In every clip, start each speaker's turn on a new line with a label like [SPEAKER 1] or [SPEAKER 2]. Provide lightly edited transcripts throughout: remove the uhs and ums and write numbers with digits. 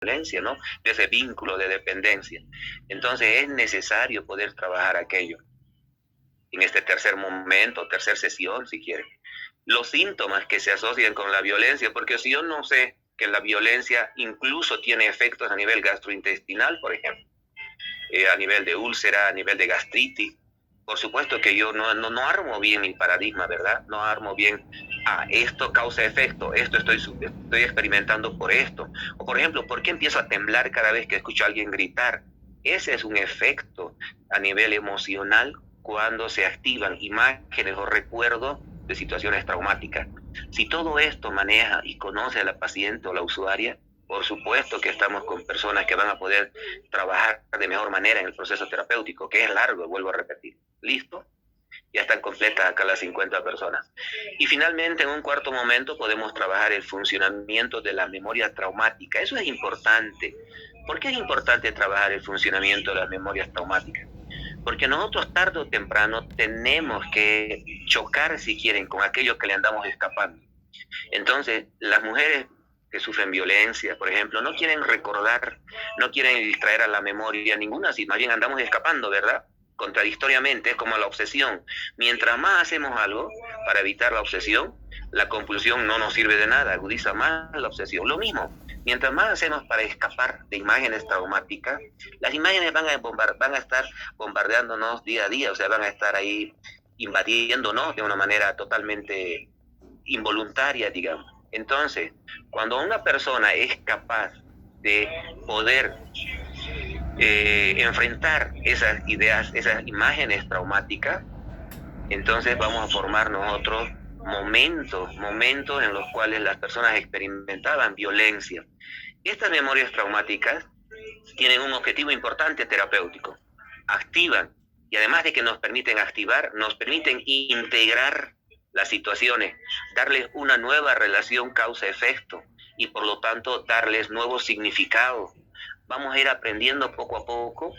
[SPEAKER 1] violencia, ¿no? De ese vínculo de dependencia. Entonces es necesario poder trabajar aquello en este tercer momento, tercer sesión, si quieren. Los síntomas que se asocian con la violencia, porque si yo no sé que la violencia incluso tiene efectos a nivel gastrointestinal, por ejemplo, a nivel de úlcera, a nivel de gastritis, por supuesto que yo no armo bien mi paradigma, ¿verdad? No armo bien, esto causa efecto, esto estoy experimentando por esto. O por ejemplo, ¿por qué empiezo a temblar cada vez que escucho a alguien gritar? Ese es un efecto a nivel emocional cuando se activan imágenes o recuerdos de situaciones traumáticas. Si todo esto maneja y conoce a la paciente o la usuaria, por supuesto que estamos con personas que van a poder trabajar de mejor manera en el proceso terapéutico, que es largo, vuelvo a repetir. ¿Listo? Ya están completas acá las 50 personas. Y finalmente, en un cuarto momento, podemos trabajar el funcionamiento de la memoria traumática. Eso es importante. ¿Por qué es importante trabajar el funcionamiento de las memorias traumáticas? Porque nosotros tarde o temprano tenemos que chocar, si quieren, con aquello que le andamos escapando. Entonces, las mujeres que sufren violencia, por ejemplo, no quieren recordar, no quieren traer a la memoria ninguna, si más bien andamos escapando, ¿verdad? Contradictoriamente, es como la obsesión. Mientras más hacemos algo para evitar la obsesión, la compulsión no nos sirve de nada, agudiza más la obsesión. Lo mismo, mientras más hacemos para escapar de imágenes traumáticas, las imágenes van a estar bombardeándonos día a día, o sea, van a estar ahí invadiéndonos de una manera totalmente involuntaria, digamos. Entonces, cuando una persona es capaz de poder enfrentar esas ideas, esas imágenes traumáticas, entonces vamos a formar nosotros momentos en los cuales las personas experimentaban violencia. Estas memorias traumáticas tienen un objetivo importante terapéutico. Activan, y además de que nos permiten activar, nos permiten integrar las situaciones, darles una nueva relación causa-efecto y por lo tanto darles nuevos significados. Vamos a ir aprendiendo poco a poco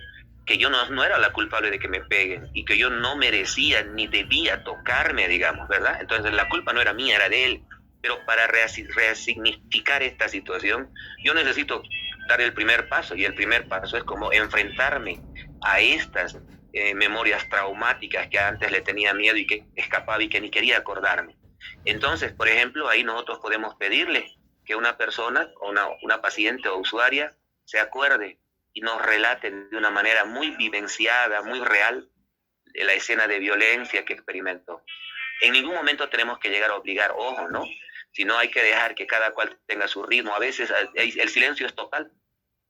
[SPEAKER 1] que yo no era la culpable de que me peguen y que yo no merecía ni debía tocarme, digamos, ¿verdad? Entonces la culpa no era mía, era de él. Pero para resignificar esta situación, yo necesito dar el primer paso, y el primer paso es como enfrentarme a estas memorias traumáticas que antes le tenía miedo y que escapaba y que ni quería acordarme. Entonces, por ejemplo, ahí nosotros podemos pedirle que una persona, una paciente o usuaria, se acuerde y nos relate de una manera muy vivenciada, muy real, de la escena de violencia que experimentó. En ningún momento tenemos que llegar a obligar, ojo, ¿no? Sino hay que dejar que cada cual tenga su ritmo. A veces el silencio es total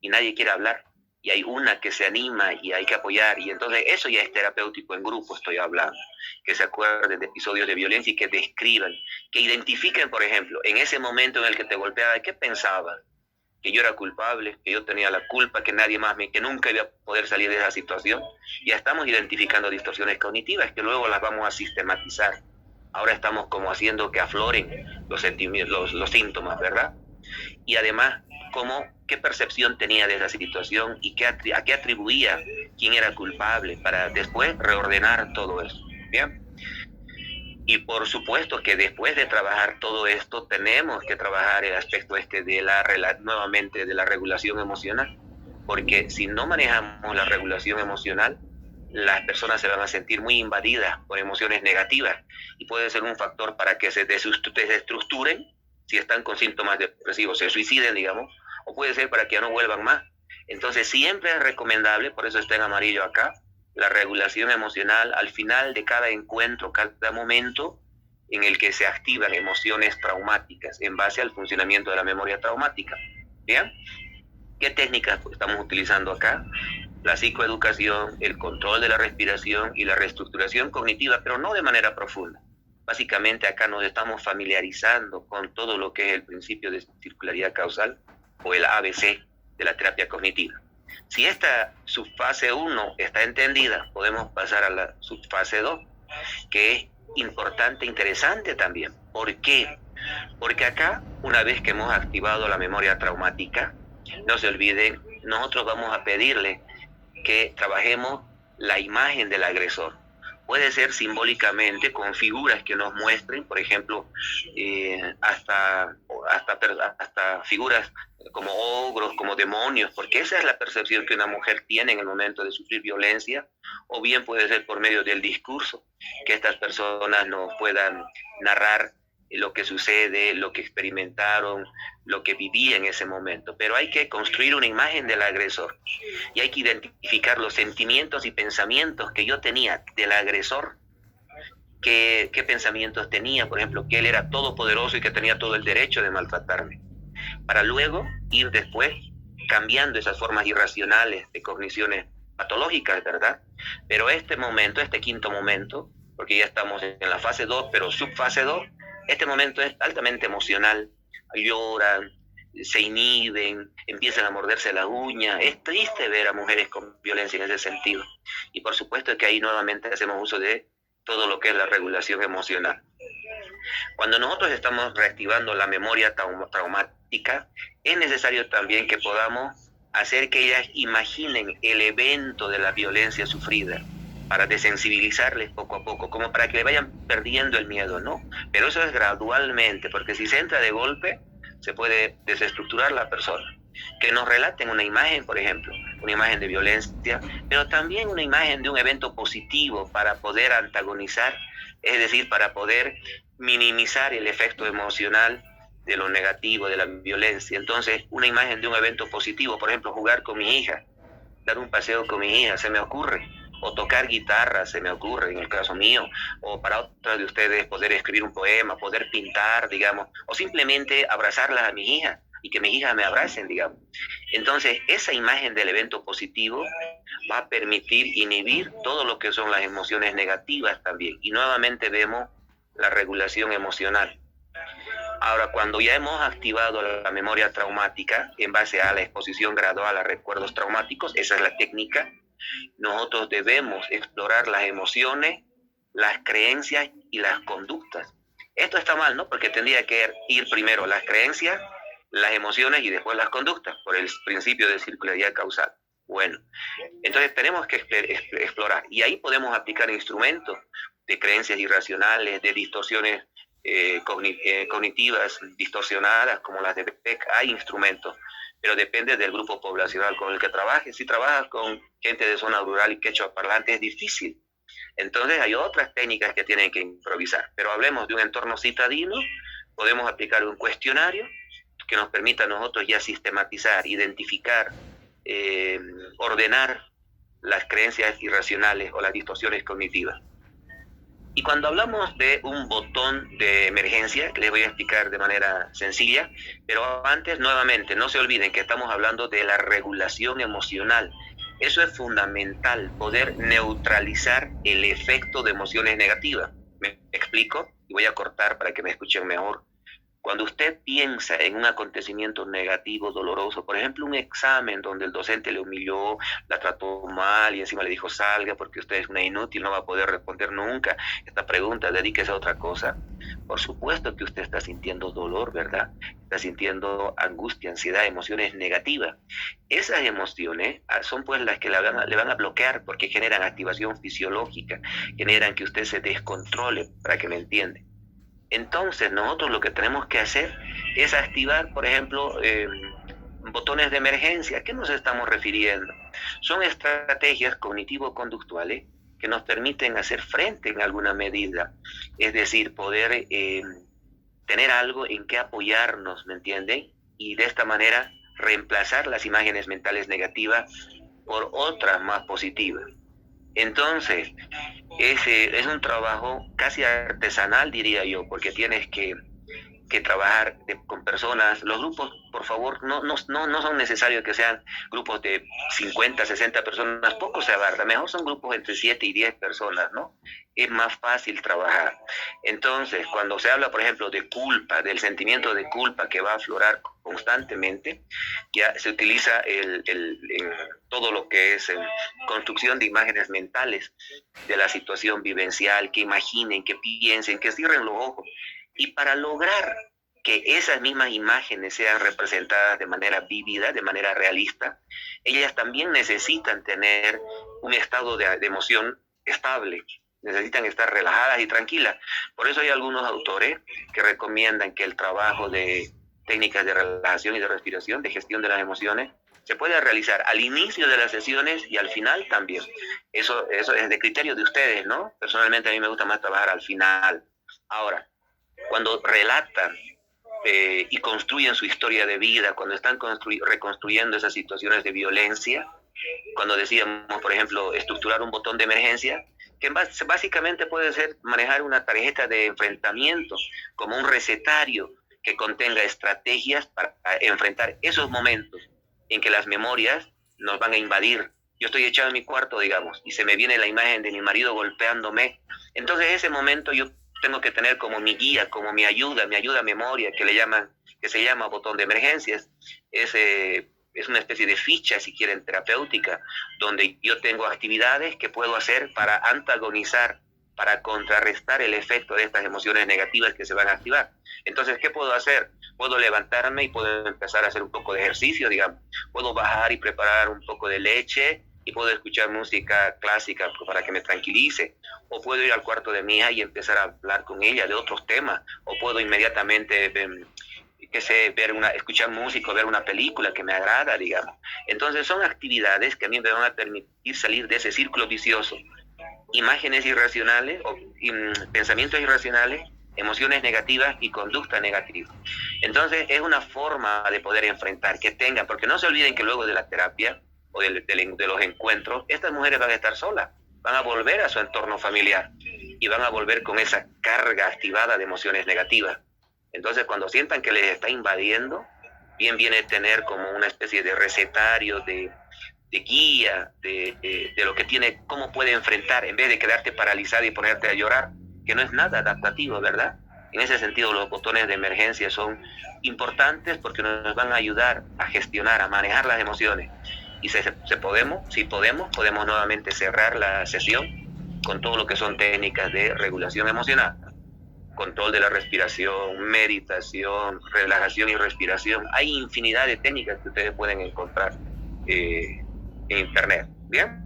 [SPEAKER 1] y nadie quiere hablar. Y hay una que se anima y hay que apoyar. Y entonces eso ya es terapéutico en grupo, estoy hablando. Que se acuerden de episodios de violencia y que describan, que identifiquen, por ejemplo, en ese momento en el que te golpeaba, ¿qué pensabas? Que yo era culpable, que yo tenía la culpa, que nadie más que nunca iba a poder salir de esa situación. Ya estamos identificando distorsiones cognitivas que luego las vamos a sistematizar. Ahora estamos como haciendo que afloren los sentimientos, los síntomas, ¿verdad? Y además, qué percepción tenía de esa situación y a qué atribuía, quién era culpable, para después reordenar todo eso. ¿Bien? Y por supuesto que después de trabajar todo esto, tenemos que trabajar el aspecto nuevamente de la regulación emocional, porque si no manejamos la regulación emocional, las personas se van a sentir muy invadidas por emociones negativas y puede ser un factor para que se desestructuren si están con síntomas depresivos, se suiciden, digamos, o puede ser para que ya no vuelvan más. Entonces siempre es recomendable, por eso está en amarillo acá, la regulación emocional al final de cada encuentro, cada momento en el que se activan emociones traumáticas en base al funcionamiento de la memoria traumática. ¿Bien? ¿Qué técnicas estamos utilizando acá? La psicoeducación, el control de la respiración y la reestructuración cognitiva, pero no de manera profunda. Básicamente acá nos estamos familiarizando con todo lo que es el principio de circularidad causal o el ABC de la terapia cognitiva. Si esta subfase 1 está entendida, podemos pasar a la subfase 2, que es importante, interesante también. ¿Por qué? Porque acá, una vez que hemos activado la memoria traumática, no se olviden, nosotros vamos a pedirle que trabajemos la imagen del agresor. Puede ser simbólicamente con figuras que nos muestren, por ejemplo, hasta figuras como ogros, como demonios, porque esa es la percepción que una mujer tiene en el momento de sufrir violencia, o bien puede ser por medio del discurso, que estas personas nos puedan narrar lo que sucede, lo que experimentaron, lo que viví en ese momento. Pero hay que construir una imagen del agresor y hay que identificar los sentimientos y pensamientos que yo tenía del agresor. ¿Qué pensamientos tenía? Por ejemplo, que él era todopoderoso y que tenía todo el derecho de maltratarme, para luego ir después cambiando esas formas irracionales de cogniciones patológicas, ¿verdad? Pero este momento, este quinto momento, porque ya estamos en la fase 2, pero subfase 2, este momento es altamente emocional. Lloran, se inhiben, empiezan a morderse la uña. Es triste ver a mujeres con violencia en ese sentido. Y por supuesto que ahí nuevamente hacemos uso de todo lo que es la regulación emocional. Cuando nosotros estamos reactivando la memoria traumática, es necesario también que podamos hacer que ellas imaginen el evento de la violencia sufrida, para desensibilizarles poco a poco, como para que le vayan perdiendo el miedo, ¿no? Pero eso es gradualmente, porque si se entra de golpe, se puede desestructurar la persona. Que nos relaten una imagen, por ejemplo, una imagen de violencia, pero también una imagen de un evento positivo para poder antagonizar, es decir, para poder minimizar el efecto emocional de lo negativo, de la violencia. Entonces, una imagen de un evento positivo, por ejemplo, jugar con mi hija, dar un paseo con mi hija, se me ocurre, o tocar guitarra, se me ocurre en el caso mío, o para otras de ustedes poder escribir un poema, poder pintar, digamos, o simplemente abrazarlas a mis hijas y que mis hijas me abracen, digamos. Entonces, esa imagen del evento positivo va a permitir inhibir todo lo que son las emociones negativas también. Y nuevamente vemos la regulación emocional. Ahora, cuando ya hemos activado la memoria traumática en base a la exposición gradual a recuerdos traumáticos, esa es la técnica, nosotros debemos explorar las emociones, las creencias y las conductas. Esto está mal, ¿no? Porque tendría que ir primero las creencias, las emociones y después las conductas, por el principio de circularidad causal. Bueno, entonces tenemos que explorar y ahí podemos aplicar instrumentos de creencias irracionales, de distorsiones cognitivas distorsionadas como las de Beck. Hay instrumentos, pero depende del grupo poblacional con el que trabajes. Si trabajas con gente de zona rural y quechua parlante es difícil. Entonces hay otras técnicas que tienen que improvisar. Pero hablemos de un entorno citadino, podemos aplicar un cuestionario que nos permita a nosotros ya sistematizar, identificar, ordenar las creencias irracionales o las distorsiones cognitivas. Y cuando hablamos de un botón de emergencia, que les voy a explicar de manera sencilla, pero antes, nuevamente, no se olviden que estamos hablando de la regulación emocional. Eso es fundamental, poder neutralizar el efecto de emociones negativas. ¿Me explico? Y voy a cortar para que me escuchen mejor. Cuando usted piensa en un acontecimiento negativo, doloroso, por ejemplo, un examen donde el docente le humilló, la trató mal y encima le dijo salga porque usted es una inútil, no va a poder responder nunca esta pregunta, dedíquese a otra cosa. Por supuesto que usted está sintiendo dolor, ¿verdad? Está sintiendo angustia, ansiedad, emociones negativas. Esas emociones son pues las que le van a bloquear porque generan activación fisiológica, generan que usted se descontrole, para que me entienda. Entonces nosotros lo que tenemos que hacer es activar, por ejemplo, botones de emergencia. ¿A qué nos estamos refiriendo? Son estrategias cognitivo-conductuales que nos permiten hacer frente en alguna medida, es decir, poder tener algo en que apoyarnos, ¿me entienden? Y de esta manera reemplazar las imágenes mentales negativas por otras más positivas. Entonces, es un trabajo casi artesanal, diría yo, porque tienes que trabajar con personas. Los grupos, por favor, no son necesarios que sean grupos de 50, 60 personas, poco se abarca, mejor son grupos entre 7 y 10 personas, ¿no? Es más fácil trabajar. Entonces, cuando se habla, por ejemplo, de culpa, del sentimiento de culpa que va a aflorar constantemente, ya se utiliza todo lo que es construcción de imágenes mentales de la situación vivencial, que imaginen, que piensen, que cierren los ojos. Y para lograr que esas mismas imágenes sean representadas de manera vívida, de manera realista, ellas también necesitan tener un estado de emoción estable, necesitan estar relajadas y tranquilas. Por eso hay algunos autores que recomiendan que el trabajo de técnicas de relajación y de respiración, de gestión de las emociones, se puede realizar al inicio de las sesiones y al final también. Eso es de criterio de ustedes, ¿no? Personalmente a mí me gusta más trabajar al final. Ahora, cuando relatan y construyen su historia de vida, cuando están reconstruyendo esas situaciones de violencia, cuando decíamos, por ejemplo, estructurar un botón de emergencia, que básicamente puede ser manejar una tarjeta de enfrentamiento como un recetario que contenga estrategias para enfrentar esos momentos en que las memorias nos van a invadir. Yo estoy echado en mi cuarto, digamos, y se me viene la imagen de mi marido golpeándome. Entonces ese momento yo tengo que tener como mi guía, como mi ayuda memoria, que se llama botón de emergencias. Es una especie de ficha, si quieren, terapéutica, donde yo tengo actividades que puedo hacer para antagonizar, para contrarrestar el efecto de estas emociones negativas que se van a activar. Entonces, ¿qué puedo hacer? Puedo levantarme y puedo empezar a hacer un poco de ejercicio, digamos. Puedo bajar y preparar un poco de leche y puedo escuchar música clásica para que me tranquilice. O puedo ir al cuarto de mi hija y empezar a hablar con ella de otros temas. O puedo inmediatamente escuchar música o ver una película que me agrada, digamos. Entonces son actividades que a mí me van a permitir salir de ese círculo vicioso. Imágenes irracionales o pensamientos irracionales, emociones negativas y conducta negativa. Entonces es una forma de poder enfrentar, que tengan, porque no se olviden que luego de la terapia o de los encuentros, estas mujeres van a estar solas, van a volver a su entorno familiar y van a volver con esa carga activada de emociones negativas. Entonces, cuando sientan que les está invadiendo, bien viene tener como una especie de recetario, de guía, de lo que tiene, cómo puede enfrentar, en vez de quedarte paralizada y ponerte a llorar, que no es nada adaptativo, ¿verdad? En ese sentido, los botones de emergencia son importantes porque nos van a ayudar a gestionar, a manejar las emociones. Y si podemos nuevamente cerrar la sesión con todo lo que son técnicas de regulación emocional. Control de la respiración, meditación, relajación y respiración. Hay infinidad de técnicas que ustedes pueden encontrar en internet. Bien,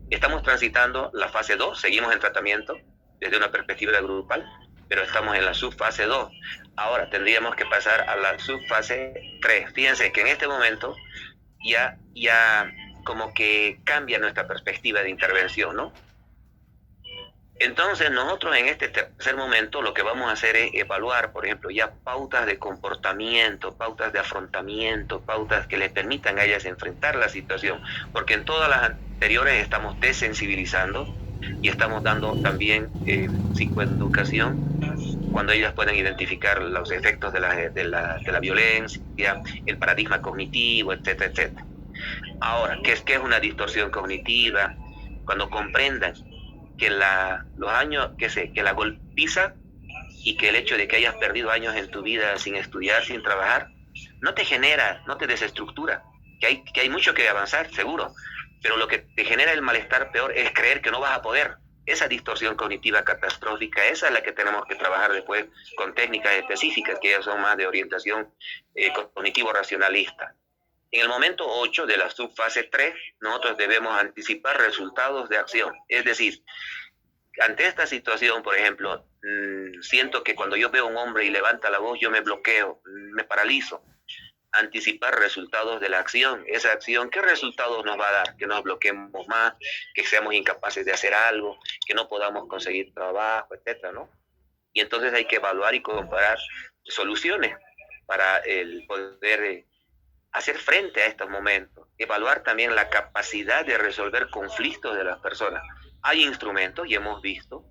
[SPEAKER 1] estamos transitando la fase 2, seguimos en tratamiento desde una perspectiva grupal, pero estamos en la subfase 2. Ahora tendríamos que pasar a la subfase 3. Fíjense que en este momento ya como que cambia nuestra perspectiva de intervención, ¿no? Entonces nosotros en este tercer momento lo que vamos a hacer es evaluar, por ejemplo, ya pautas de comportamiento, pautas de afrontamiento, pautas que les permitan a ellas enfrentar la situación, porque en todas las anteriores estamos desensibilizando y estamos dando también psicoeducación, cuando ellas pueden identificar los efectos de la violencia, el paradigma cognitivo, etcétera, etcétera. Ahora, ¿qué es una distorsión cognitiva? Cuando comprendan que la golpiza y que el hecho de que hayas perdido años en tu vida sin estudiar, sin trabajar, no te desestructura, que hay mucho que avanzar, seguro, pero lo que te genera el malestar peor es creer que no vas a poder. Esa distorsión cognitiva catastrófica, esa es la que tenemos que trabajar después con técnicas específicas, que ya son más de orientación cognitivo-racionalista. En el momento 8 de la subfase 3, nosotros debemos anticipar resultados de acción. Es decir, ante esta situación, por ejemplo, siento que cuando yo veo a un hombre y levanta la voz, yo me bloqueo, me paralizo. Anticipar resultados de la acción. Esa acción, ¿qué resultados nos va a dar? Que nos bloqueemos más, que seamos incapaces de hacer algo, que no podamos conseguir trabajo, etcétera, ¿no? Y entonces hay que evaluar y comparar soluciones para el poder hacer frente a estos momentos, evaluar también la capacidad de resolver conflictos de las personas. Hay instrumentos, y hemos visto,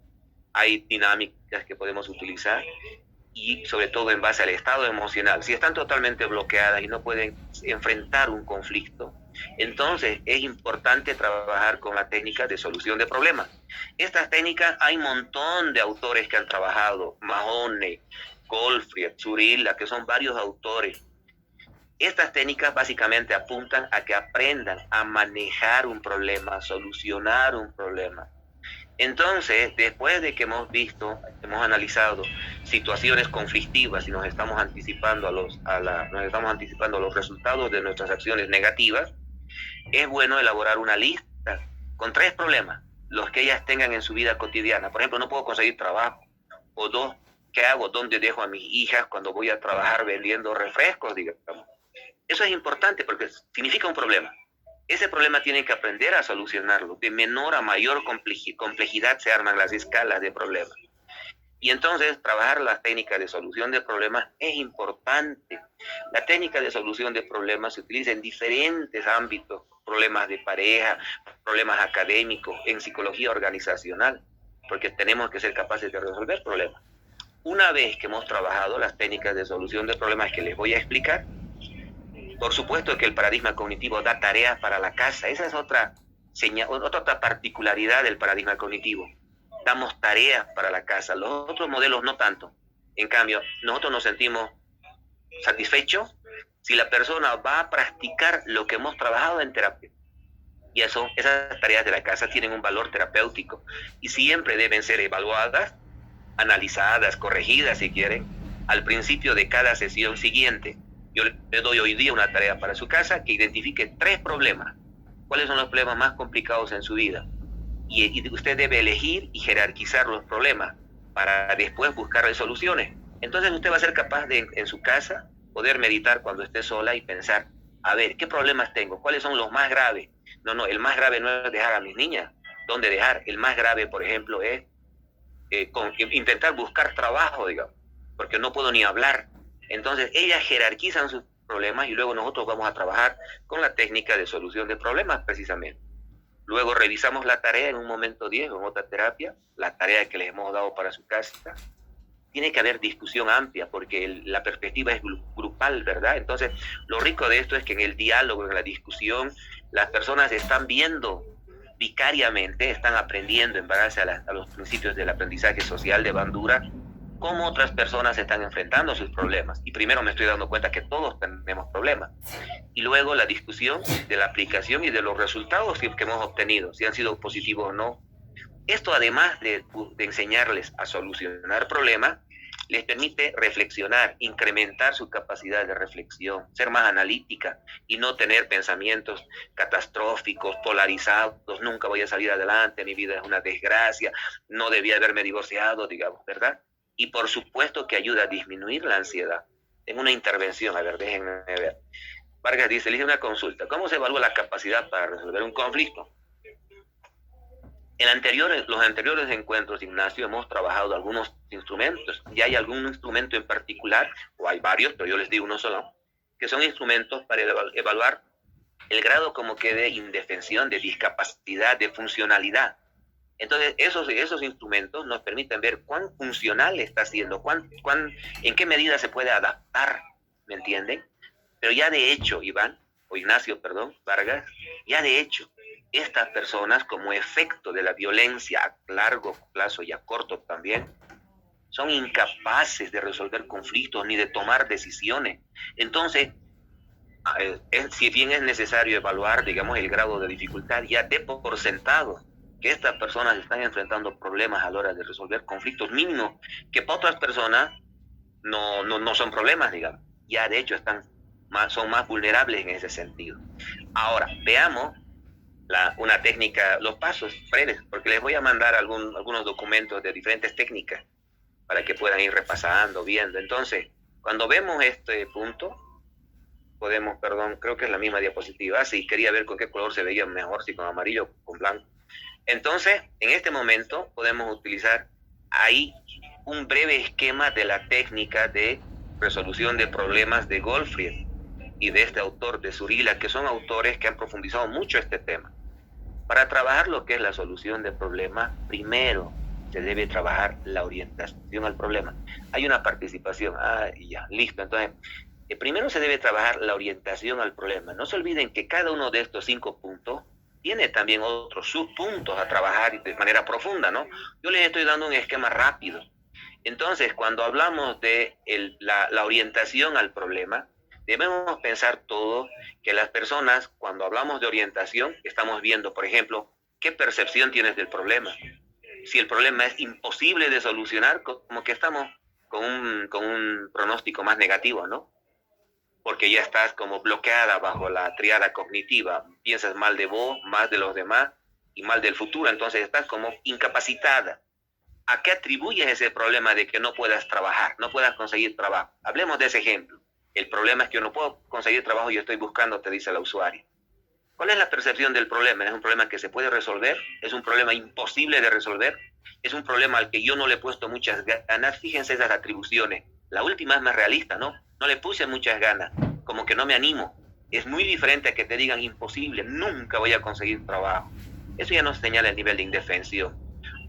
[SPEAKER 1] hay dinámicas que podemos utilizar, y sobre todo en base al estado emocional. Si están totalmente bloqueadas y no pueden enfrentar un conflicto, entonces es importante trabajar con la técnica de solución de problemas. Estas técnicas, hay un montón de autores que han trabajado, Mahoney, Goldfried, Zurilla, que son varios autores. Estas técnicas básicamente apuntan a que aprendan a manejar un problema, a solucionar un problema. Entonces, después de que hemos analizado situaciones conflictivas y nos estamos anticipando a los resultados de nuestras acciones negativas, es bueno elaborar una lista con 3 problemas, los que ellas tengan en su vida cotidiana. Por ejemplo, no puedo conseguir trabajo, o 2, ¿Qué hago? ¿Dónde dejo a mis hijas cuando voy a trabajar vendiendo refrescos, digamos? Eso es importante porque significa un problema. Ese problema tienen que aprender a solucionarlo. De menor a mayor complejidad se arman las escalas de problemas. Y entonces trabajar las técnicas de solución de problemas es importante. La técnica de solución de problemas se utiliza en diferentes ámbitos, problemas de pareja, problemas académicos, en psicología organizacional, porque tenemos que ser capaces de resolver problemas. Una vez que hemos trabajado las técnicas de solución de problemas que les voy a explicar, por supuesto que el paradigma cognitivo da tareas para la casa. Esa es otra particularidad del paradigma cognitivo. Damos tareas para la casa. Los otros modelos no tanto. En cambio, nosotros nos sentimos satisfechos si la persona va a practicar lo que hemos trabajado en terapia. Y esas tareas de la casa tienen un valor terapéutico y siempre deben ser evaluadas, analizadas, corregidas si quieren, al principio de cada sesión siguiente. Yo le doy hoy día una tarea para su casa que identifique 3 problemas. ¿Cuáles son los problemas más complicados en su vida? Y usted debe elegir y jerarquizar los problemas para después buscar soluciones. Entonces usted va a ser capaz de, en su casa, poder meditar cuando esté sola y pensar, a ver, ¿qué problemas tengo? ¿Cuáles son los más graves? No, el más grave no es dejar a mis niñas. ¿Dónde dejar? El más grave, por ejemplo, es intentar buscar trabajo, digamos, porque no puedo ni hablar. Entonces ellas jerarquizan sus problemas y luego nosotros vamos a trabajar con la técnica de solución de problemas precisamente. Luego revisamos la tarea en un momento 10 en otra terapia, la tarea que les hemos dado para su casa. Tiene que haber discusión amplia porque la perspectiva es grupal, ¿verdad? Entonces, lo rico de esto es que en el diálogo, en la discusión, las personas están viendo vicariamente, están aprendiendo en base a los principios del aprendizaje social de Bandura, cómo otras personas están enfrentando sus problemas. Y primero me estoy dando cuenta que todos tenemos problemas. Y luego la discusión de la aplicación y de los resultados que hemos obtenido, si han sido positivos o no. Esto, además de enseñarles a solucionar problemas, les permite reflexionar, incrementar su capacidad de reflexión, ser más analítica y no tener pensamientos catastróficos, polarizados, nunca voy a salir adelante, mi vida es una desgracia, no debía haberme divorciado, digamos, ¿verdad? Y por supuesto que ayuda a disminuir la ansiedad. En una intervención, a ver, déjenme ver. Vargas dice, le hice una consulta. ¿Cómo se evalúa la capacidad para resolver un conflicto? Los anteriores encuentros, Ignacio, hemos trabajado algunos instrumentos. ¿Y hay algún instrumento en particular? O hay varios, pero yo les digo uno solo, que son instrumentos para evaluar el grado como que de indefensión, de discapacidad, de funcionalidad. Entonces, esos instrumentos nos permiten ver cuán funcional está siendo, en qué medida se puede adaptar, ¿me entienden? Pero ya de hecho, Ignacio, Vargas, ya de hecho, estas personas, como efecto de la violencia a largo plazo y a corto también, son incapaces de resolver conflictos ni de tomar decisiones. Entonces, si bien es necesario evaluar, digamos, el grado de dificultad, ya de por sentado que estas personas están enfrentando problemas a la hora de resolver conflictos mínimos, que para otras personas no son problemas, digamos. Ya de hecho son más vulnerables en ese sentido. Ahora, veamos una técnica, los pasos breves, porque les voy a mandar algunos documentos de diferentes técnicas para que puedan ir repasando, viendo. Entonces, cuando vemos este punto, creo que es la misma diapositiva. Sí, quería ver con qué color se veía mejor, si con amarillo o con blanco. Entonces, en este momento podemos utilizar ahí un breve esquema de la técnica de resolución de problemas de Goldfried y de este autor de Zurila, que son autores que han profundizado mucho este tema. Para trabajar lo que es la solución de problemas, primero se debe trabajar la orientación al problema. Hay una participación, ya, listo. Entonces, primero se debe trabajar la orientación al problema. No se olviden que cada uno de estos 5 puntos tiene también otros subpuntos a trabajar de manera profunda, ¿no? Yo les estoy dando un esquema rápido. Entonces, cuando hablamos de la orientación al problema, debemos pensar todo que las personas, cuando hablamos de orientación, estamos viendo, por ejemplo, qué percepción tienes del problema. Si el problema es imposible de solucionar, como que estamos con un pronóstico más negativo, ¿no? Porque ya estás como bloqueada bajo la triada cognitiva. Piensas mal de vos, mal de los demás y mal del futuro. Entonces estás como incapacitada. ¿A qué atribuyes ese problema de que no puedas trabajar, no puedas conseguir trabajo? Hablemos de ese ejemplo. El problema es que yo no puedo conseguir trabajo y yo estoy buscando, te dice la usuaria. ¿Cuál es la percepción del problema? ¿Es un problema que se puede resolver? ¿Es un problema imposible de resolver? ¿Es un problema al que yo no le he puesto muchas ganas? Fíjense esas atribuciones. La última es más realista, ¿no? No le puse muchas ganas, como que no me animo. Es muy diferente a que te digan imposible, nunca voy a conseguir trabajo. Eso ya nos señala el nivel de indefensión.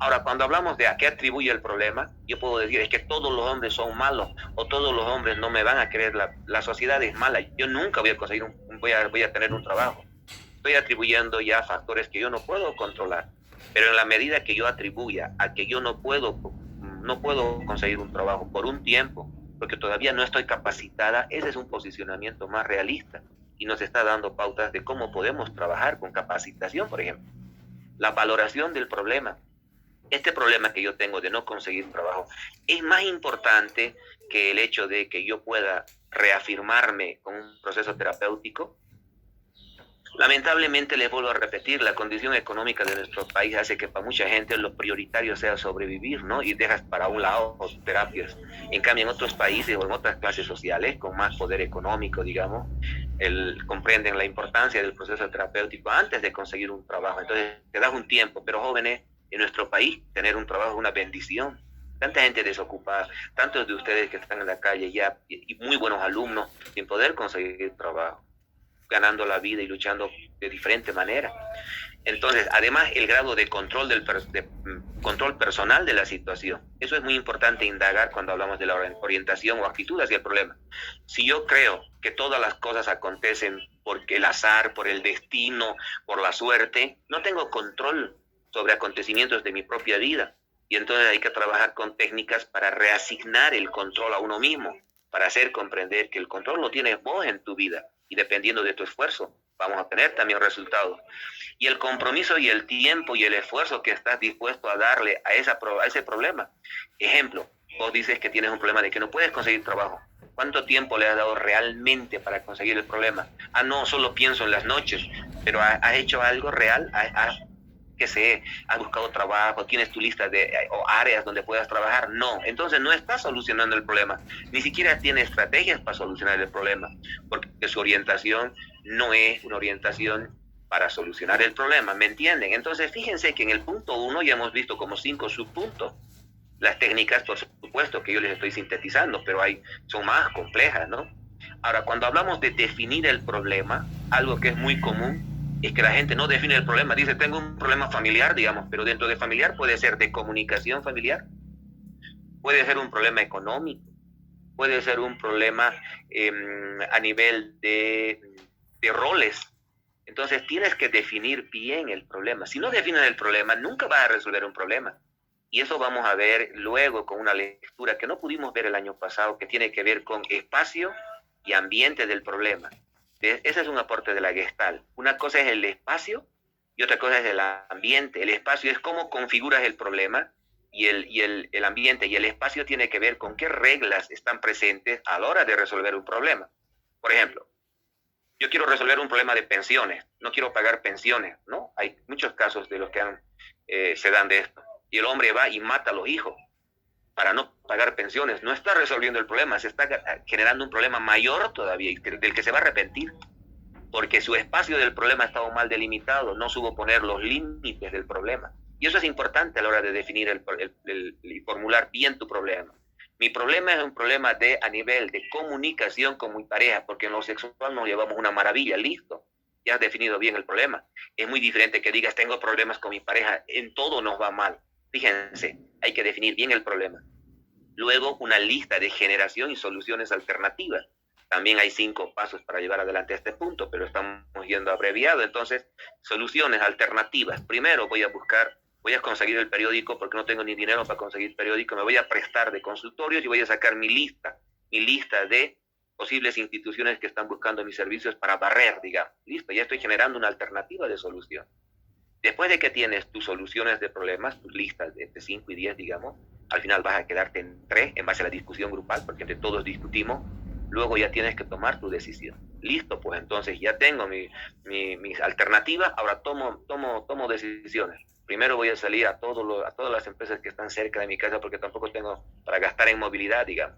[SPEAKER 1] Ahora, cuando hablamos de a qué atribuye el problema, yo puedo decir es que todos los hombres son malos o todos los hombres no me van a querer, la sociedad es mala, yo nunca voy a conseguir, voy a tener un trabajo. Estoy atribuyendo ya factores que yo no puedo controlar, pero en la medida que yo atribuya a que yo no puedo conseguir un trabajo por un tiempo, porque todavía no estoy capacitada, ese es un posicionamiento más realista y nos está dando pautas de cómo podemos trabajar con capacitación, por ejemplo. La valoración del problema. Este problema que yo tengo de no conseguir trabajo es más importante que el hecho de que yo pueda reafirmarme con un proceso terapéutico. Lamentablemente, les vuelvo a repetir, la condición económica de nuestro país hace que para mucha gente lo prioritario sea sobrevivir, ¿no? Y dejas para un lado terapias. En cambio, en otros países o en otras clases sociales con más poder económico, digamos, comprenden la importancia del proceso terapéutico antes de conseguir un trabajo. Entonces, te das un tiempo, pero jóvenes, en nuestro país, tener un trabajo es una bendición. Tanta gente desocupada, tantos de ustedes que están en la calle ya, y muy buenos alumnos, sin poder conseguir trabajo, ganando la vida y luchando de diferente manera. Entonces, además, el grado de control, control personal de la situación. Eso es muy importante indagar cuando hablamos de la orientación o actitud hacia el problema. Si yo creo que todas las cosas acontecen por el azar, por el destino, por la suerte, no tengo control sobre acontecimientos de mi propia vida. Y entonces hay que trabajar con técnicas para reasignar el control a uno mismo, para hacer comprender que el control lo tienes vos en tu vida. Y dependiendo de tu esfuerzo, vamos a tener también resultados. Y el compromiso y el tiempo y el esfuerzo que estás dispuesto a darle a ese problema. Ejemplo, vos dices que tienes un problema de que no puedes conseguir trabajo. ¿Cuánto tiempo le has dado realmente para conseguir el problema? Ah, no, solo pienso en las noches. Pero ¿has hecho algo real? ¿Has buscado trabajo? ¿Tienes tu lista o áreas donde puedas trabajar? No, entonces no estás solucionando el problema, ni siquiera tiene estrategias para solucionar el problema, porque su orientación no es una orientación para solucionar el problema, ¿me entienden? Entonces fíjense que en el punto 1 ya hemos visto como 5 subpuntos. Las técnicas, por supuesto, que yo les estoy sintetizando, pero son más complejas, ¿no? Ahora, cuando hablamos de definir el problema, algo que es muy común es que la gente no define el problema. Dice, tengo un problema familiar, digamos, pero dentro de familiar puede ser de comunicación familiar, puede ser un problema económico, puede ser un problema a nivel de roles. Entonces tienes que definir bien el problema. Si no defines el problema, nunca vas a resolver un problema. Y eso vamos a ver luego con una lectura que no pudimos ver el año pasado, que tiene que ver con espacio y ambiente del problema. Ese es un aporte de la Gestalt. Una cosa es el espacio y otra cosa es el ambiente. El espacio es cómo configuras el problema y el ambiente y el espacio tiene que ver con qué reglas están presentes a la hora de resolver un problema. Por ejemplo, yo quiero resolver un problema de pensiones, no quiero pagar pensiones, ¿no? Hay muchos casos de los que se dan de esto. Y el hombre va y mata a los hijos para no pagar pensiones. No está resolviendo el problema, se está generando un problema mayor todavía, del que se va a arrepentir, porque su espacio del problema estaba mal delimitado, no supo poner los límites del problema. Y eso es importante a la hora de definir y formular bien tu problema. Mi problema es un problema a nivel de comunicación con mi pareja, porque en lo sexual nos llevamos una maravilla, listo. Ya has definido bien el problema. Es muy diferente que digas, tengo problemas con mi pareja, en todo nos va mal. Fíjense, hay que definir bien el problema. Luego, una lista de generación y soluciones alternativas. También hay 5 pasos para llevar adelante este punto, pero estamos yendo abreviado. Entonces, soluciones alternativas. Primero voy a conseguir el periódico porque no tengo ni dinero para conseguir periódico. Me voy a prestar de consultorios y voy a sacar mi lista de posibles instituciones que están buscando mis servicios para barrer, digamos. Listo, ya estoy generando una alternativa de solución. Después de que tienes tus soluciones de problemas, tus listas de 5 y 10, digamos, al final vas a quedarte en 3 en base a la discusión grupal, porque entre todos discutimos, luego ya tienes que tomar tu decisión. Listo, pues entonces ya tengo mis alternativas, ahora tomo decisiones. primero voy a salir a todas las empresas que están cerca de mi casa porque tampoco tengo para gastar en movilidad, digamos.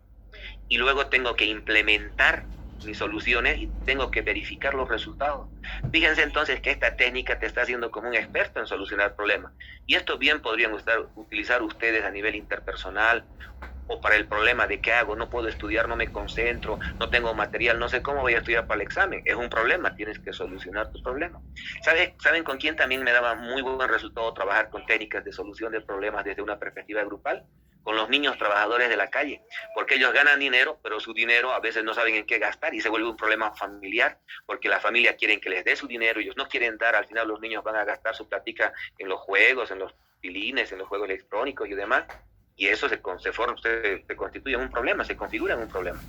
[SPEAKER 1] Y luego tengo que implementar mis soluciones y tengo que verificar los resultados. Fíjense entonces que esta técnica te está haciendo como un experto en solucionar problemas. Y esto bien podrían utilizar ustedes a nivel interpersonal o para el problema de qué hago, no puedo estudiar, no me concentro, no tengo material, no sé cómo voy a estudiar para el examen. Es un problema, tienes que solucionar tu problema. ¿Saben con quién también me daba muy buen resultado trabajar con técnicas de solución de problemas desde una perspectiva grupal? Con los niños trabajadores de la calle, porque ellos ganan dinero, pero su dinero a veces no saben en qué gastar y se vuelve un problema familiar, porque la familia quieren que les dé su dinero, ellos no quieren dar, al final los niños van a gastar su platica en los juegos, en los pilines, en los juegos electrónicos y demás, y eso se constituye en un problema, se configura en un problema.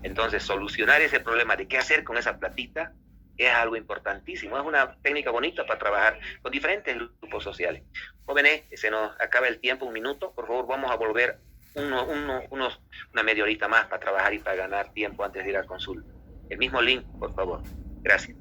[SPEAKER 1] Entonces, solucionar ese problema de qué hacer con esa platita es algo importantísimo, es una técnica bonita para trabajar con diferentes grupos sociales. Jóvenes, se nos acaba el tiempo, un minuto, por favor, vamos a volver una media horita más para trabajar y para ganar tiempo antes de ir a consulta. El mismo link, por favor. Gracias.